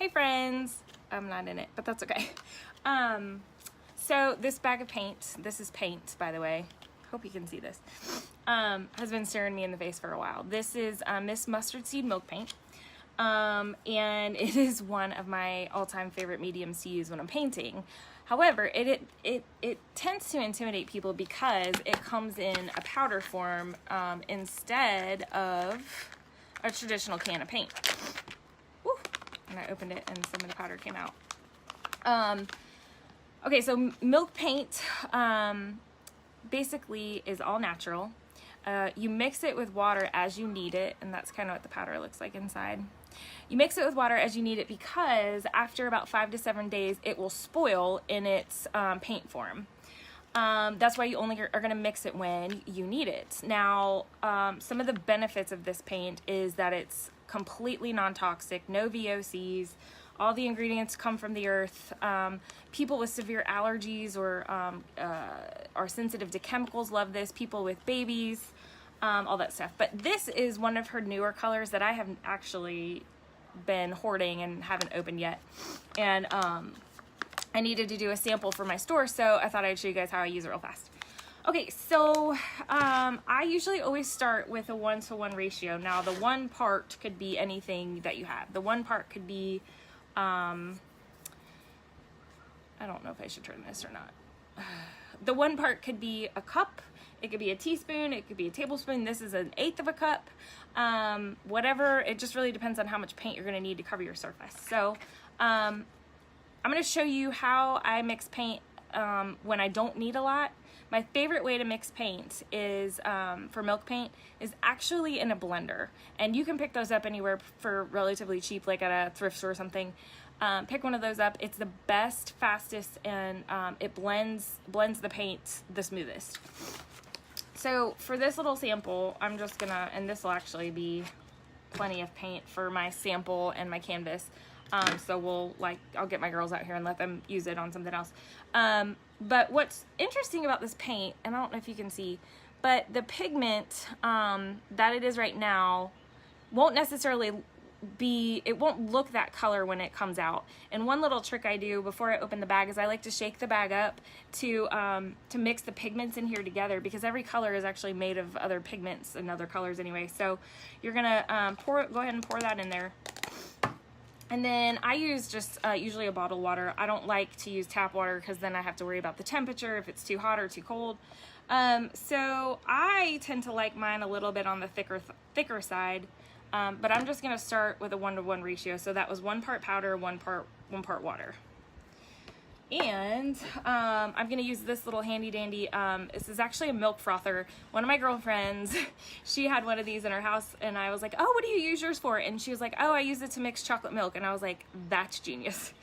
Hey friends, I'm not in it, but that's okay. So this bag of paint, this is paint by the way, hope you can see this, has been staring me in the face for a while. This is Miss Mustard Seed Milk Paint, and it is one of my all-time favorite mediums to use when I'm painting. However, it tends to intimidate people because it comes in a powder form instead of a traditional can of paint. Woo. And I opened it and some of the powder came out. Okay, so milk paint basically is all natural. You mix it with water as you need it, and that's kind of what the powder looks like inside. You mix it with water as you need it because after about 5 to 7 days, it will spoil in its paint form. That's why you only are going to mix it when you need it. Now, some of the benefits of this paint is that it's completely non-toxic, no VOCs, all the ingredients come from the earth. People with severe allergies or are sensitive to chemicals love this, people with babies, all that stuff. But this is one of her newer colors that I haven't actually been hoarding and haven't opened yet. And I needed to do a sample for my store, so I thought I'd show you guys how I use it real fast. Okay, so I usually always start with a 1-to-1 ratio. Now, the 1 part could be anything that you have. The 1 part could be, I don't know if I should turn this or not. The 1 part could be a cup, it could be a teaspoon, it could be a tablespoon. This is 1/8 of a cup, whatever. It just really depends on how much paint you're gonna need to cover your surface. So I'm gonna show you how I mix paint when I don't need a lot. My favorite way to mix paint is, for milk paint, is actually in a blender. And you can pick those up anywhere for relatively cheap, like at a thrift store or something. Pick one of those up. It's the best, fastest, and it blends the paint the smoothest. So for this little sample, I'm just gonna, and this will actually be plenty of paint for my sample and my canvas. So I'll get my girls out here and let them use it on something else. But what's interesting about this paint, and I don't know if you can see, but the pigment that it is right now won't necessarily it won't look that color when it comes out. And one little trick I do before I open the bag is I like to shake the bag up to mix the pigments in here together, because every color is actually made of other pigments and other colors anyway. So you're gonna go ahead and pour that in there. And then I use just usually a bottled water. I don't like to use tap water because then I have to worry about the temperature, if it's too hot or too cold. So I tend to like mine a little bit on the thicker side, but I'm just gonna start with a 1-to-1 ratio. So that was 1 part powder, 1 part water. And I'm gonna use this little handy dandy, this is actually a milk frother. One of my girlfriends, she had one of these in her house, and I was like, oh, what do you use yours for? And she was like, oh, I use it to mix chocolate milk. And I was like, that's genius.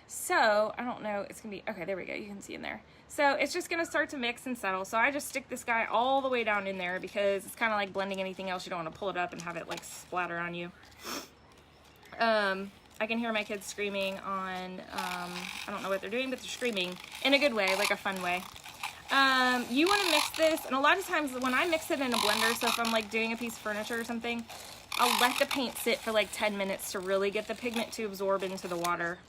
So I don't know, it's gonna be, okay, there we go, you can see in there. So it's just gonna start to mix and settle. So I just stick this guy all the way down in there because it's kind of like blending anything else. You don't want to pull it up and have it like splatter on you. I can hear my kids screaming on, I don't know what they're doing, but they're screaming in a good way, like a fun way. You want to mix this, and a lot of times when I mix it in a blender, so if I'm like doing a piece of furniture or something, I'll let the paint sit for like 10 minutes to really get the pigment to absorb into the water.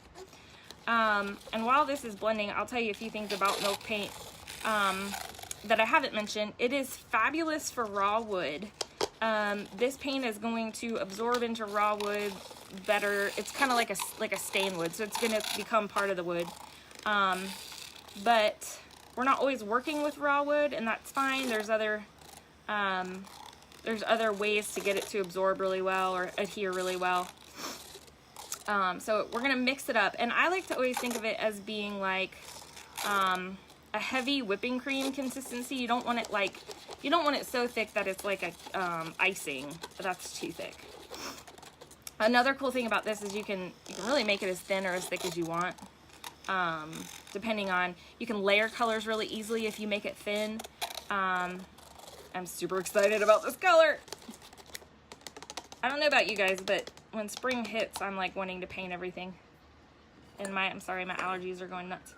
And while this is blending, I'll tell you a few things about milk paint that I haven't mentioned. It is fabulous for raw wood. This paint is going to absorb into raw wood better. It's kind of like a stain wood, so it's going to become part of the wood. But we're not always working with raw wood, and that's fine. There's other ways to get it to absorb really well or adhere really well. So we're going to mix it up, and I like to always think of it as being like a heavy whipping cream consistency. You don't want it so thick that it's like a icing. That's too thick. Another cool thing about this is you can really make it as thin or as thick as you want. Depending on, you can layer colors really easily if you make it thin. I'm super excited about this color. I don't know about you guys, but when spring hits, I'm like wanting to paint everything. And I'm sorry, my allergies are going nuts.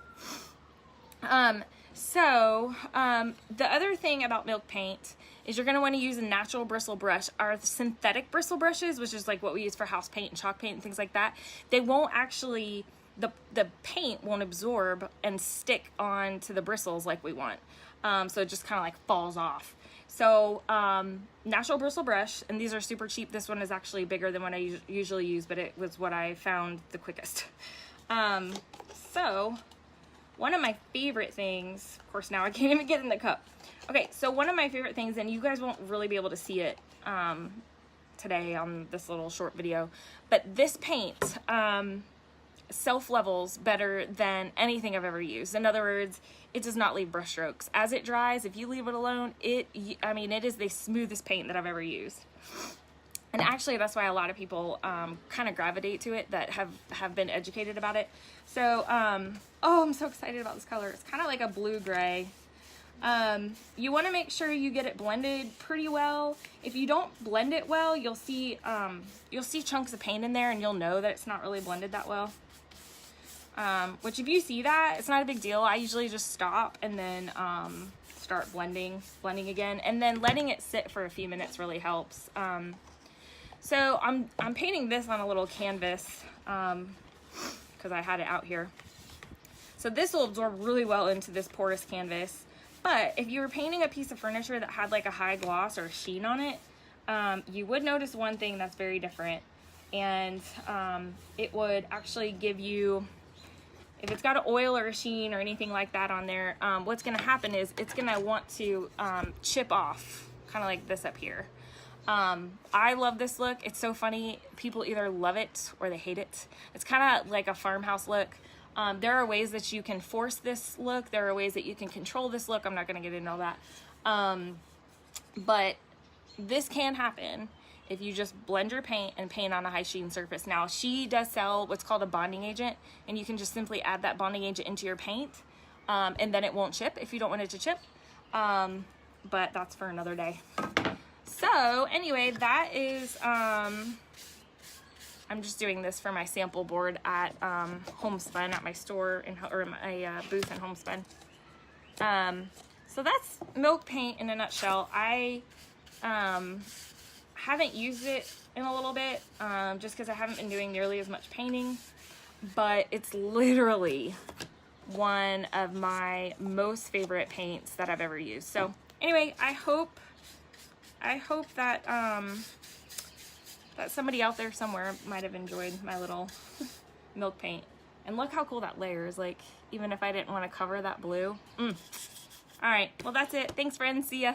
So the other thing about milk paint is you're going to want to use a natural bristle brush. Our synthetic bristle brushes, which is like what we use for house paint and chalk paint and things like that, they won't actually, the paint won't absorb and stick onto the bristles like we want. So it just kind of like falls off. So natural bristle brush, and these are super cheap. This one is actually bigger than what I usually use, but it was what I found the quickest. So one of my favorite things, of course now I can't even get in the cup. Okay, so one of my favorite things, and you guys won't really be able to see it today on this little short video, but this paint self-levels better than anything I've ever used. In other words, it does not leave brush strokes. As it dries, if you leave it alone, it is the smoothest paint that I've ever used. And actually, that's why a lot of people kind of gravitate to it that have been educated about it. So, oh, I'm so excited about this color. It's kind of like a blue-gray. You want to make sure you get it blended pretty well. If you don't blend it well, you'll see chunks of paint in there, and you'll know that it's not really blended that well. Which if you see that, it's not a big deal. I usually just stop and then start blending again, and then letting it sit for a few minutes really helps. So I'm painting this on a little canvas because I had it out here. So this will absorb really well into this porous canvas. But if you were painting a piece of furniture that had like a high gloss or a sheen on it, you would notice one thing that's very different. And it would actually give you, if it's got an oil or a sheen or anything like that on there, what's going to happen is it's going to want to chip off, kind of like this up here. I love this look. It's so funny. People either love it or they hate it. It's kind of like a farmhouse look. There are ways that you can force this look. There are ways that you can control this look. I'm not going to get into all that. But this can happen if you just blend your paint and paint on a high sheen surface. Now, she does sell what's called a bonding agent, and you can just simply add that bonding agent into your paint, and then it won't chip if you don't want it to chip. But that's for another day. So anyway, that is, I'm just doing this for my sample board at Homespun, at my store, or my booth in Homespun. So that's milk paint in a nutshell. I haven't used it in a little bit, just because I haven't been doing nearly as much painting, but it's literally one of my most favorite paints that I've ever used. So anyway, I hope that that somebody out there somewhere might have enjoyed my little milk paint. And look how cool that layer is, like, even if I didn't want to cover that blue. All right, well, that's it. Thanks, friends. See ya.